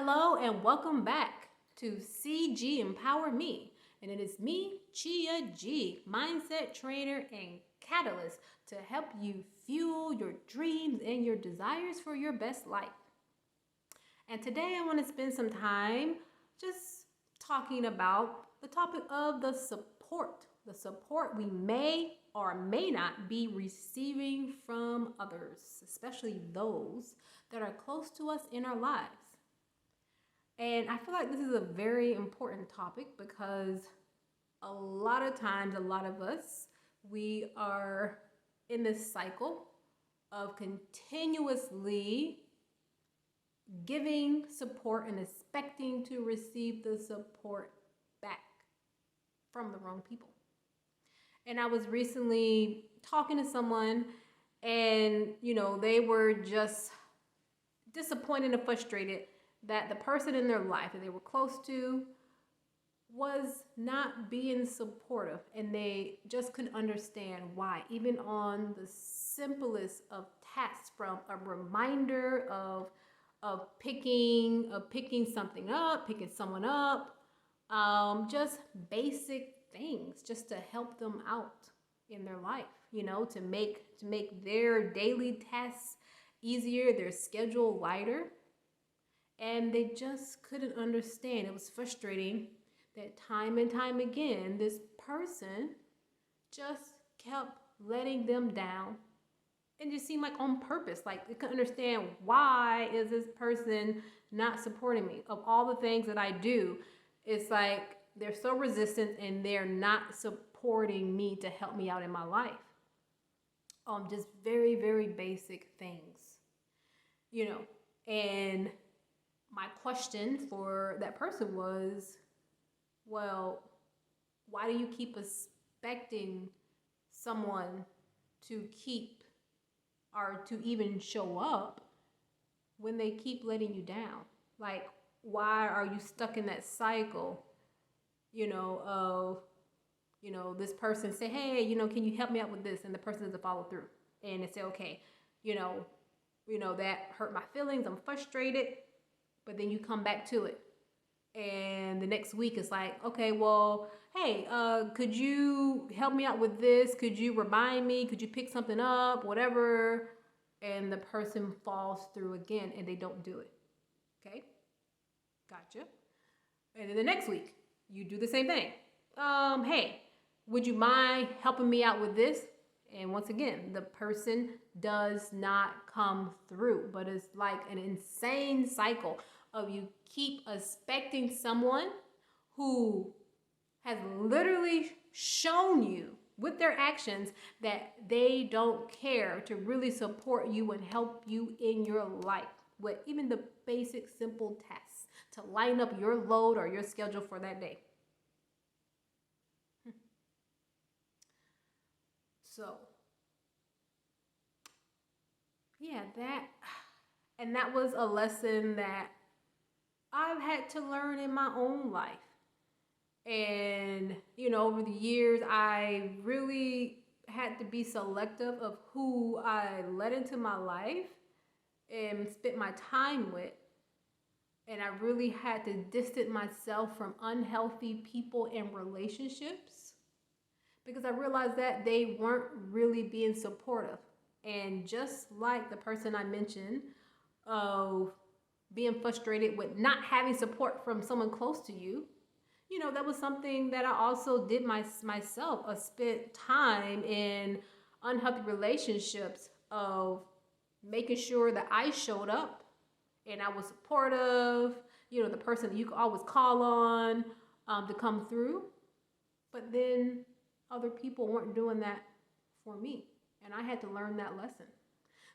Hello and welcome back to CG Empower Me. And it is me, Chia G, mindset trainer and catalyst to help you fuel your dreams and your desires for your best life. And today I want to spend some time just talking about the topic of the support we may or may not be receiving from others, especially those that are close to us in our lives. And I feel like this is a very important topic because a lot of times, a lot of us, we are in this cycle of continuously giving support and expecting to receive the support back from the wrong people. And I was recently talking to someone and, they were just disappointed and frustrated that the person in their life that they were close to was not being supportive, and they just couldn't understand why, even on the simplest of tasks, from a reminder of picking something up, picking someone up, just basic things just to help them out in their life, to make their daily tasks easier, their schedule lighter. And they just couldn't understand. It was frustrating that time and time again, this person just kept letting them down. And just seemed like on purpose. Like they couldn't understand, why is this person not supporting me? Of all the things that I do, it's like they're so resistant and they're not supporting me to help me out in my life. Just very, very basic things, and my question for that person was, well, why do you keep expecting someone to keep or to even show up when they keep letting you down? Like, why are you stuck in that cycle, of, this person say, hey, can you help me out with this? And the person doesn't follow through. And they say, okay, that hurt my feelings. I'm frustrated. But then you come back to it. And the next week it's like, okay, well, hey, could you help me out with this? Could you remind me? Could you pick something up? Whatever. And the person falls through again and they don't do it. Okay? Gotcha. And then the next week, you do the same thing. Hey, would you mind helping me out with this? And once again, the person does not come through. But it's like an insane cycle of you keep expecting someone who has literally shown you with their actions that they don't care to really support you and help you in your life with even the basic simple tasks to line up your load or your schedule for that day. So, yeah, that was a lesson that I've had to learn in my own life. And, over the years, I really had to be selective of who I let into my life and spent my time with. And I really had to distance myself from unhealthy people and relationships because I realized that they weren't really being supportive. And just like the person I mentioned of being frustrated with not having support from someone close to you, that was something that I also did myself. I spent time in unhealthy relationships of making sure that I showed up and I was supportive, the person that you could always call on to come through. But then other people weren't doing that for me. And I had to learn that lesson.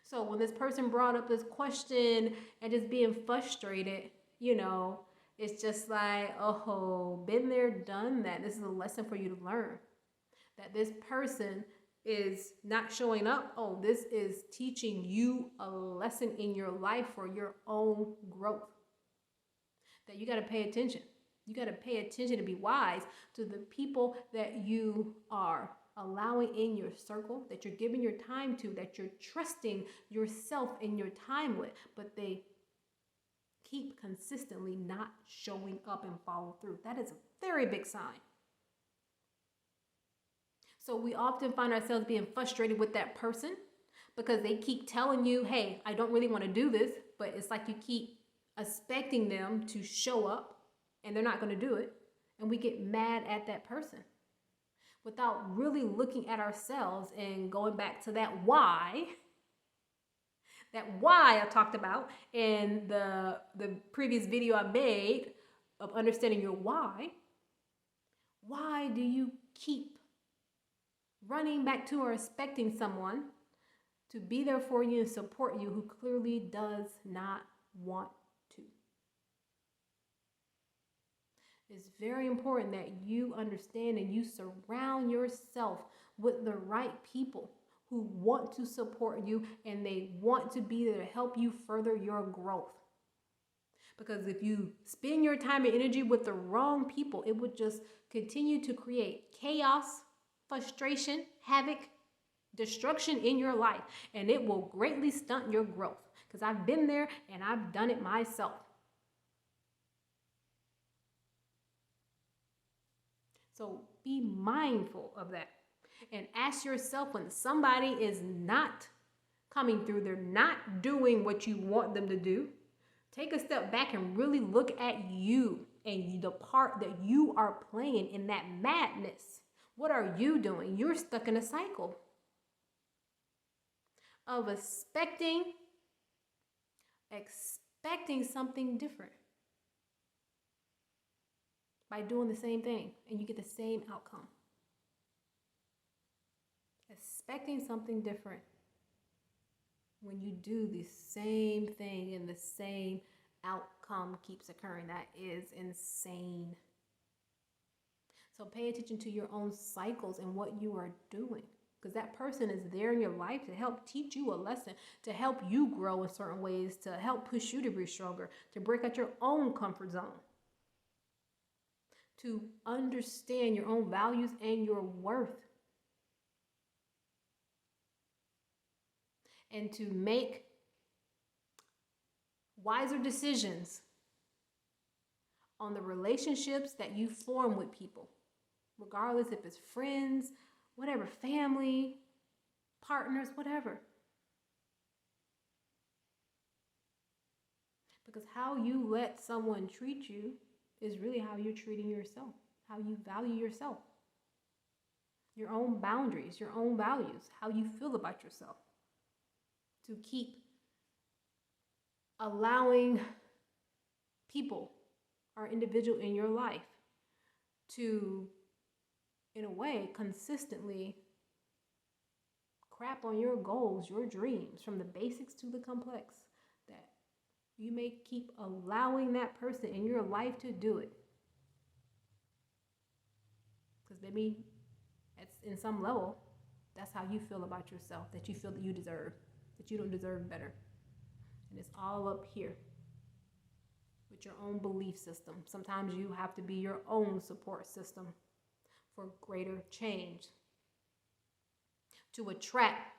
So when this person brought up this question and just being frustrated, it's just like, oh, been there, done that. This is a lesson for you to learn. That this person is not showing up. Oh, this is teaching you a lesson in your life for your own growth. That you got to pay attention. You got to pay attention to be wise to the people that you are allowing in your circle, that you're giving your time to, that you're trusting yourself in your time with, but they keep consistently not showing up and follow through. That is a very big sign. So we often find ourselves being frustrated with that person because they keep telling you, hey, I don't really want to do this, but it's like you keep expecting them to show up and they're not going to do it. And we get mad at that person without really looking at ourselves and going back to that why I talked about in the previous video I made of understanding your why. Why do you keep running back to or expecting someone to be there for you and support you who clearly does not want to? It's very important that you understand and you surround yourself with the right people who want to support you and they want to be there to help you further your growth. Because if you spend your time and energy with the wrong people, it would just continue to create chaos, frustration, havoc, destruction in your life, and it will greatly stunt your growth. Because I've been there and I've done it myself. So be mindful of that and ask yourself when somebody is not coming through, they're not doing what you want them to do, take a step back and really look at you and the part that you are playing in that madness. What are you doing? You're stuck in a cycle of expecting something different by doing the same thing and you get the same outcome. Expecting something different when you do the same thing and the same outcome keeps occurring. That is insane. So pay attention to your own cycles and what you are doing, because that person is there in your life to help teach you a lesson, to help you grow in certain ways, to help push you to be stronger, to break out your own comfort zone, to understand your own values and your worth, and to make wiser decisions on the relationships that you form with people, regardless if it's friends, whatever, family, partners, whatever. Because how you let someone treat you is really how you're treating yourself, how you value yourself, your own boundaries, your own values, how you feel about yourself. To keep allowing people or individual in your life to, in a way, consistently crap on your goals, your dreams, from the basics to the complex, that you may keep allowing that person in your life to do it. Because maybe in some level, that's how you feel about yourself, that you feel that you deserve, that you don't deserve better. And it's all up here with your own belief system. Sometimes you have to be your own support system for greater change, to attract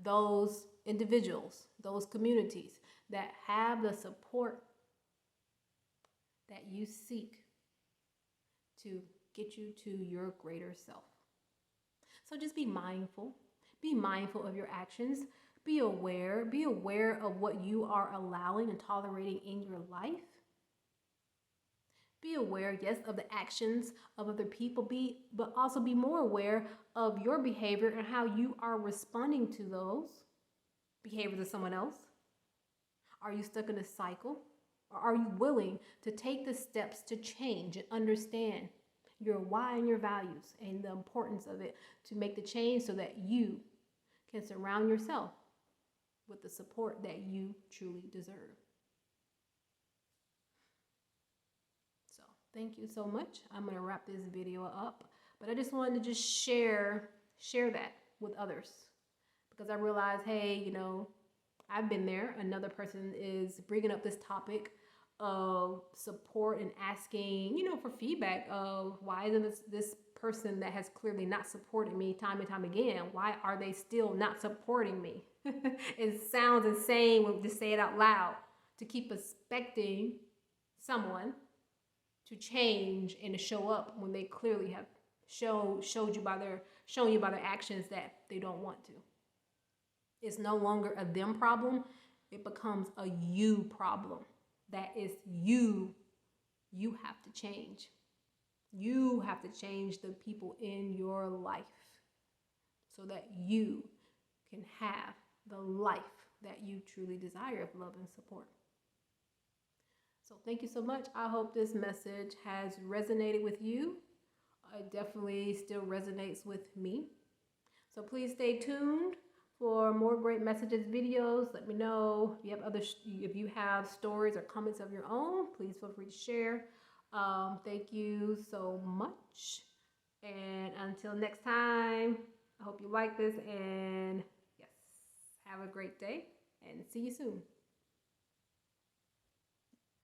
those individuals, those communities that have the support that you seek to get you to your greater self. So just be mindful of your actions. Be aware of what you are allowing and tolerating in your life. Be aware, yes, of the actions of other people, but also be more aware of your behavior and how you are responding to those behaviors of someone else. Are you stuck in a cycle? Or are you willing to take the steps to change and understand your why and your values and the importance of it to make the change so that you can surround yourself with the support that you truly deserve? So thank you so much. I'm going to wrap this video up, but I just wanted to just share that with others, because I realized, hey, I've been there. Another person is bringing up this topic of support and asking, for feedback of why isn't this person that has clearly not supported me time and time again, why are they still not supporting me? It sounds insane when we just say it out loud, to keep expecting someone to change and to show up when they clearly have shown you by their actions that they don't want to. It's no longer a them problem. It becomes a you problem. That is you. You have to change. You have to change the people in your life so that you can have the life that you truly desire of love and support. So thank you so much. I hope this message has resonated with you. It definitely still resonates with me. So please stay tuned for more great messages, videos. Let me know if you have stories or comments of your own. Please feel free to share. Thank you so much. And until next time, I hope you like this, and yes, have a great day and see you soon.